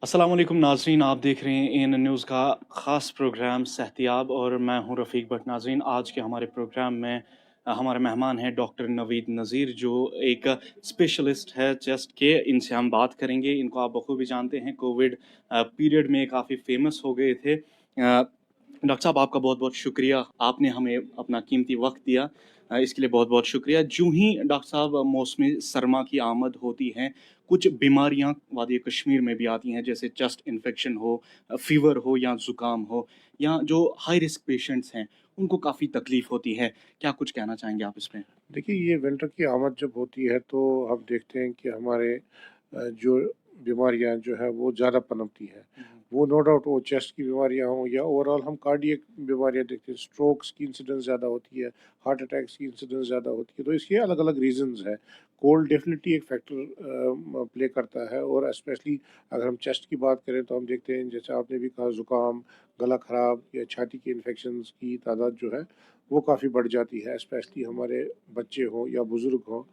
अस्सलाम वालेकुम नाजरीन, आप देख रहे हैं एन न्यूज़ का ख़ास प्रोग्राम सेहतियाब और मैं हूं रफ़ीक भट्ट। नाजरीन, आज के हमारे प्रोग्राम में हमारे मेहमान हैं डॉक्टर नवीद नज़ीर, जो एक स्पेशलिस्ट है चेस्ट के। इनसे हम बात करेंगे। इनको आप बखूबी जानते हैं, कोविड पीरियड में काफ़ी फेमस हो गए थे। डॉक्टर साहब, आपका बहुत बहुत शुक्रिया, आपने हमें अपना कीमती वक्त दिया। इसके लिए बहुत बहुत शुक्रिया। जूँ ही डॉक्टर साहब मौसमी सरमा की आमद होती है, कुछ बीमारियां वादी कश्मीर में भी आती हैं, जैसे चेस्ट इन्फेक्शन हो, फीवर हो या ज़ुकाम हो, या जो हाई रिस्क पेशेंट्स हैं उनको काफ़ी तकलीफ होती है। क्या कुछ कहना चाहेंगे आप इसमें? देखिए, ये विंटर की आमद जब होती है तो हम देखते हैं कि हमारे जो बीमारियां जो है वो ज़्यादा पनपती है। वो नो डाउट वो चेस्ट की बीमारियां हों या ओवरऑल हम कार्डियक बीमारियां देखते हैं, स्ट्रोक्स की इंसिडेंस ज़्यादा होती है, हार्ट अटैक्स की इंसिडेंस ज़्यादा होती है। तो इसके अलग अलग रीजंस है। कोल्ड डेफिनेटली एक फैक्टर प्ले करता है, और स्पेशली अगर हम चेस्ट की बात करें तो हम देखते हैं, जैसे आपने भी कहा, ज़ुकाम, गला ख़राब या छाती के इन्फेक्शन की तादाद जो है वो काफ़ी बढ़ जाती है। स्पेशली हमारे बच्चे हों या बुज़ुर्ग हों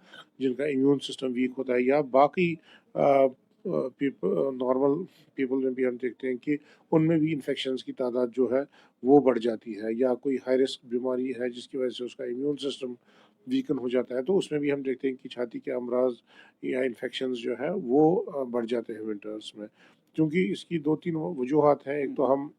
जिनका इम्यून सिस्टम वीक होता है, या बाकी नॉर्मल पीपल में भी हम देखते हैं कि उनमें भी इन्फेक्शंस की तादाद जो है वो बढ़ जाती है, या कोई हाई रिस्क बीमारी है जिसकी वजह से उसका इम्यून सिस्टम वीकन हो जाता है, तो उसमें भी हम देखते हैं कि छाती के अमराज या इन्फेक्शंस जो है वो बढ़ जाते हैं विंटर्स में। क्योंकि इसकी दो तीन वजूहत हैं। एक तो हम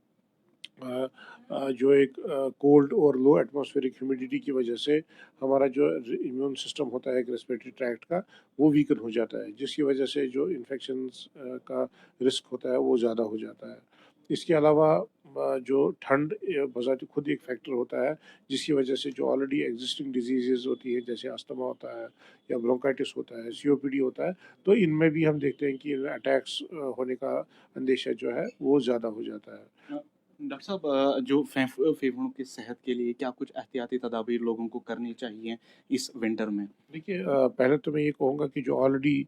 जो एक कोल्ड और लो एटमॉस्फेरिक ह्यूमिडिटी की वजह से हमारा जो इम्यून सिस्टम होता है एक रेस्पिरेटरी ट्रैक्ट का, वो वीकन हो जाता है, जिसकी वजह से जो इन्फेक्शंस का रिस्क होता है वो ज़्यादा हो जाता है। इसके अलावा जो ठंड बजाते खुद एक फैक्टर होता है, जिसकी वजह से जो ऑलरेडी एग्जिस्टिंग डिजीज़ होती है, जैसे अस्थमा होता है या ब्रोंकाइटिस होता है, सीओपीडी होता है, तो इनमें भी हम देखते हैं कि अटैक्स होने का अंदेशा जो है वो ज़्यादा हो जाता है। डॉक्टर साहब, जो फेफड़ों की सेहत के लिए क्या कुछ एहतियाती तदाबीर लोगों को करनी चाहिए इस विंटर में? देखिए, पहले तो मैं ये कहूँगा कि जो ऑलरेडी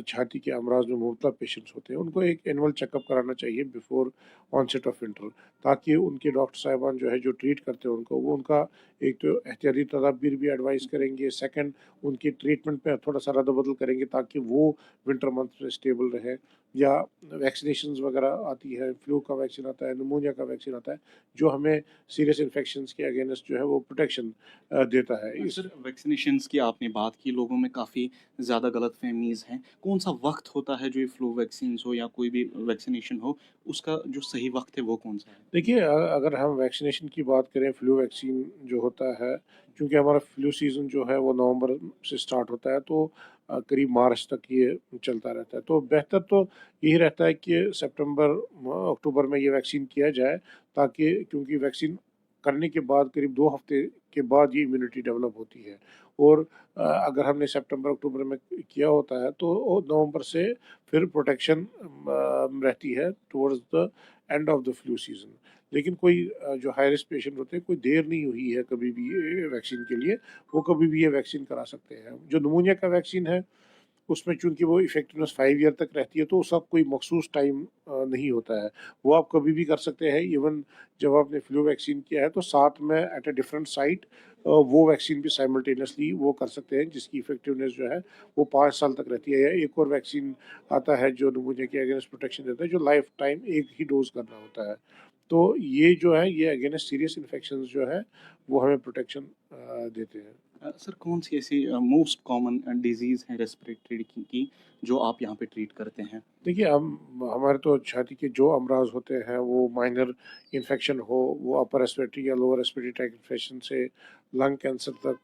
छाती के अमराज में मुबतला पेशेंट्स होते हैं उनको एक एनुअल चेकअप कराना चाहिए बिफोर ऑनसेट ऑफ विंटर, ताकि उनके डॉक्टर साहिबान जो है जो ट्रीट करते हैं उनको, वो उनका एक तो एहतियाती तदाबीर भी एडवाइस करेंगे, सेकंड उनकी ट्रीटमेंट पे थोड़ा सा रद्द-बदल करेंगे ताकि वो विंटर मंथ में स्टेबल रहे। या वैक्सीनेशंस वगैरह आती है, फ्लू का वैक्सीन आता है, निमोनिया का वैक्सीन आता है, जो हमें सीरियस इन्फेक्शंस के अगेंस्ट जो है वो प्रोटेक्शन देता है। इस सर, वैक्सीनेशंस की आपने बात की, लोगों में काफ़ी ज़्यादा गलतफहमीज़ हैं। कौन सा वक्त होता है जो ये फ्लू वैक्सीन्स हो या कोई भी वैक्सीनेशन हो, उसका जो सही वक्त है वो कौन सा है? देखिए, अगर हम वैक्सीनेशन की बात करें, फ्लू वैक्सीन जो होता है, क्योंकि हमारा फ्लू सीज़न जो है वो नवंबर से स्टार्ट होता है, तो करीब मार्च तक ये चलता रहता है। तो बेहतर तो यही रहता है कि सितंबर अक्टूबर में ये वैक्सीन किया जाए, ताकि क्योंकि वैक्सीन करने के बाद करीब 2 हफ्ते के बाद ये इम्यूनिटी डेवलप होती है। और अगर हमने सितंबर अक्टूबर में किया होता है तो वो नवंबर से फिर प्रोटेक्शन रहती है towards the end of the flu season. लेकिन कोई जो हाई रिस्क पेशेंट होते हैं, कोई देर नहीं हुई है कभी भी ये वैक्सीन के लिए, वो कभी भी ये वैक्सीन करा सकते हैं। जो निमोनिया का वैक्सीन है, उसमें चूँकि वो इफ़ेक्टिवनेस 5 ईयर तक रहती है, तो उसका कोई मखसूस टाइम नहीं होता है। वो आप कभी भी कर सकते हैं। इवन जब आपने फ्लू वैक्सीन किया है तो साथ में एट अ डिफरेंट साइट वो वैक्सीन भी साइमल्टेनियसली वो कर सकते हैं, जिसकी इफ़ेक्टिवनेस जो है वो 5 साल तक रहती है। या एक और वैक्सीन आता है जो निमोनिया के अगेंस्ट प्रोटेक्शन देता है, जो लाइफ टाइम एक ही डोज़ करना होता है। तो ये जो है ये अगेंस्ट सीरियस इन्फेक्शंस जो है वो हमें प्रोटेक्शन देते हैं। सर, कौन सी ऐसी मोस्ट कॉमन डिजीज़ है रेस्पिरेटरी की जो आप यहाँ पे ट्रीट करते हैं? देखिए, हम हमारे तो छाती के जो अमराज होते हैं वो माइनर इन्फेक्शन हो, वो अपर रेस्पिरेटरी या लोअर रेस्पिरेटरी ट्रैक्ट इन्फेक्शन से लंग कैंसर तक,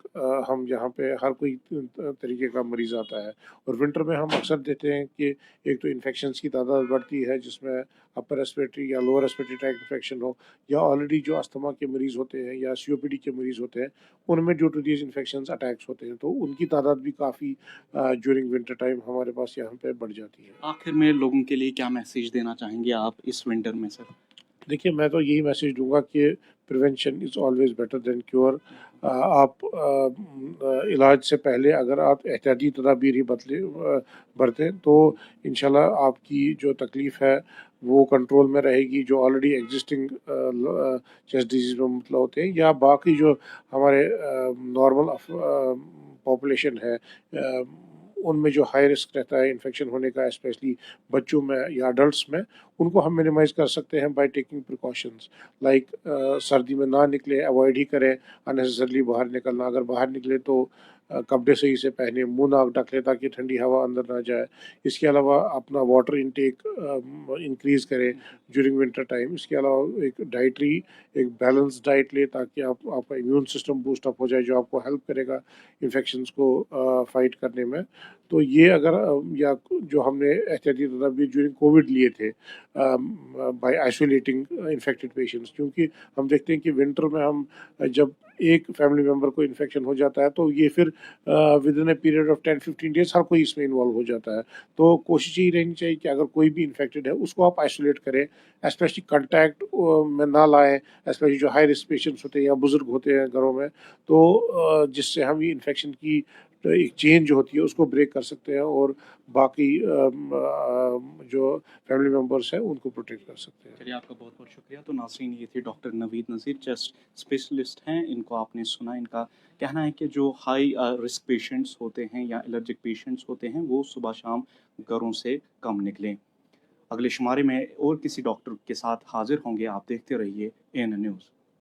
हम यहाँ पे हर कोई तरीके का मरीज़ आता है। और विंटर में हम अक्सर देते हैं कि एक तो इन्फेक्शंस की तादाद बढ़ती है, जिसमें अपर रेस्पिरेटरी या लोअर रेस्पिरेटरी ट्रैक्ट इन्फेक्शन हो, या ऑलरेडी जो अस्थमा के मरीज़ होते हैं या सीओपीडी के मरीज़ होते हैं, उनमें due to these infections attacks होते हैं, तो उनकी तादाद भी काफ़ी ड्यूरिंग विंटर टाइम हमारे पास यहाँ पे बढ़ जाती है। आखिर में लोगों के लिए क्या मैसेज देना चाहेंगे आप इस विंटर में सर? देखिए, मैं तो यही मैसेज दूँगा कि prevention is always better than cure. आप इलाज से पहले अगर आप एहतियाती तदाबीर ही बरतें, तो इंशाल्लाह आपकी जो तकलीफ़ है वो कंट्रोल में रहेगी। जो ऑलरेडी एग्जिस्टिंग चेस्ट डिजीज़ में मुब्तला होते हैं, या बाकी जो हमारे नॉर्मल पॉपुलेशन है, ان میں جو ہائی رسک رہتا ہے انفیکشن ہونے کا اسپیشلی بچوں میں یا اڈلٹس میں، ان کو ہم منیمائز کر سکتے ہیں بائی ٹیکنگ پریکاشنز لائک سردی میں نہ نکلے، اوائڈ ہی کریں اننیسیسرلی باہر نکلنا، اگر باہر نکلے تو کپڑے صحیح سے پہنے، منہ ناک ڈھک لے تاکہ ٹھنڈی ہوا اندر نہ جائے۔ اس کے علاوہ اپنا واٹر انٹیک انکریز کرے جورنگ ونٹر ٹائم۔ اس کے علاوہ ایک ڈائٹری ایک بیلنس ڈائٹ لے تاکہ آپ کا امیون سسٹم بوسٹ اپ ہو جائے، جو آپ کو ہیلپ کرے گا انفیکشنز کو فائٹ کرنے میں۔ تو یہ اگر یا جو ہم نے احتیاطی تدابیر جورنگ کووڈ لیے تھے بائی آئسولیٹنگ انفیکٹڈ پیشنٹس، کیونکہ ہم دیکھتے ہیں کہ ونٹر میں ہم جب ایک فیملی ممبر کو انفیکشن ہو جاتا ہے تو یہ پھر within a period of 10-15 days ہر کوئی اس میں انوالو ہو جاتا ہے۔ تو کوشش یہی رہنی چاہیے کہ اگر کوئی بھی انفیکٹڈ ہے اس کو آپ آئسولیٹ کریں، اسپیشلی کنٹیکٹ میں نہ لائیں، اسپیشلی جو ہائی رسک پیشنٹس ہوتے ہیں یا بزرگ ہوتے ہیں گھروں میں، تو جس سے ہم یہ انفیکشن کی ایک چین جو ہوتی ہے اس کو بریک کر سکتے ہیں اور باقی جو فیملی ممبرس ہیں ان کو پروٹیکٹ کر سکتے ہیں۔ چلیے، آپ کا بہت بہت شکریہ۔ تو ناظرین، یہ تھے ڈاکٹر نوید نذیر، چیسٹ اسپیشلسٹ ہیں۔ ان کو آپ نے سنا، ان کا کہنا ہے کہ جو ہائی رسک پیشنٹس ہوتے ہیں یا الرجک پیشنٹس ہوتے ہیں وہ صبح شام گھروں سے کم نکلیں۔ اگلے شمارے میں اور کسی ڈاکٹر کے ساتھ حاضر ہوں گے، آپ دیکھتے رہیے AN نیوز۔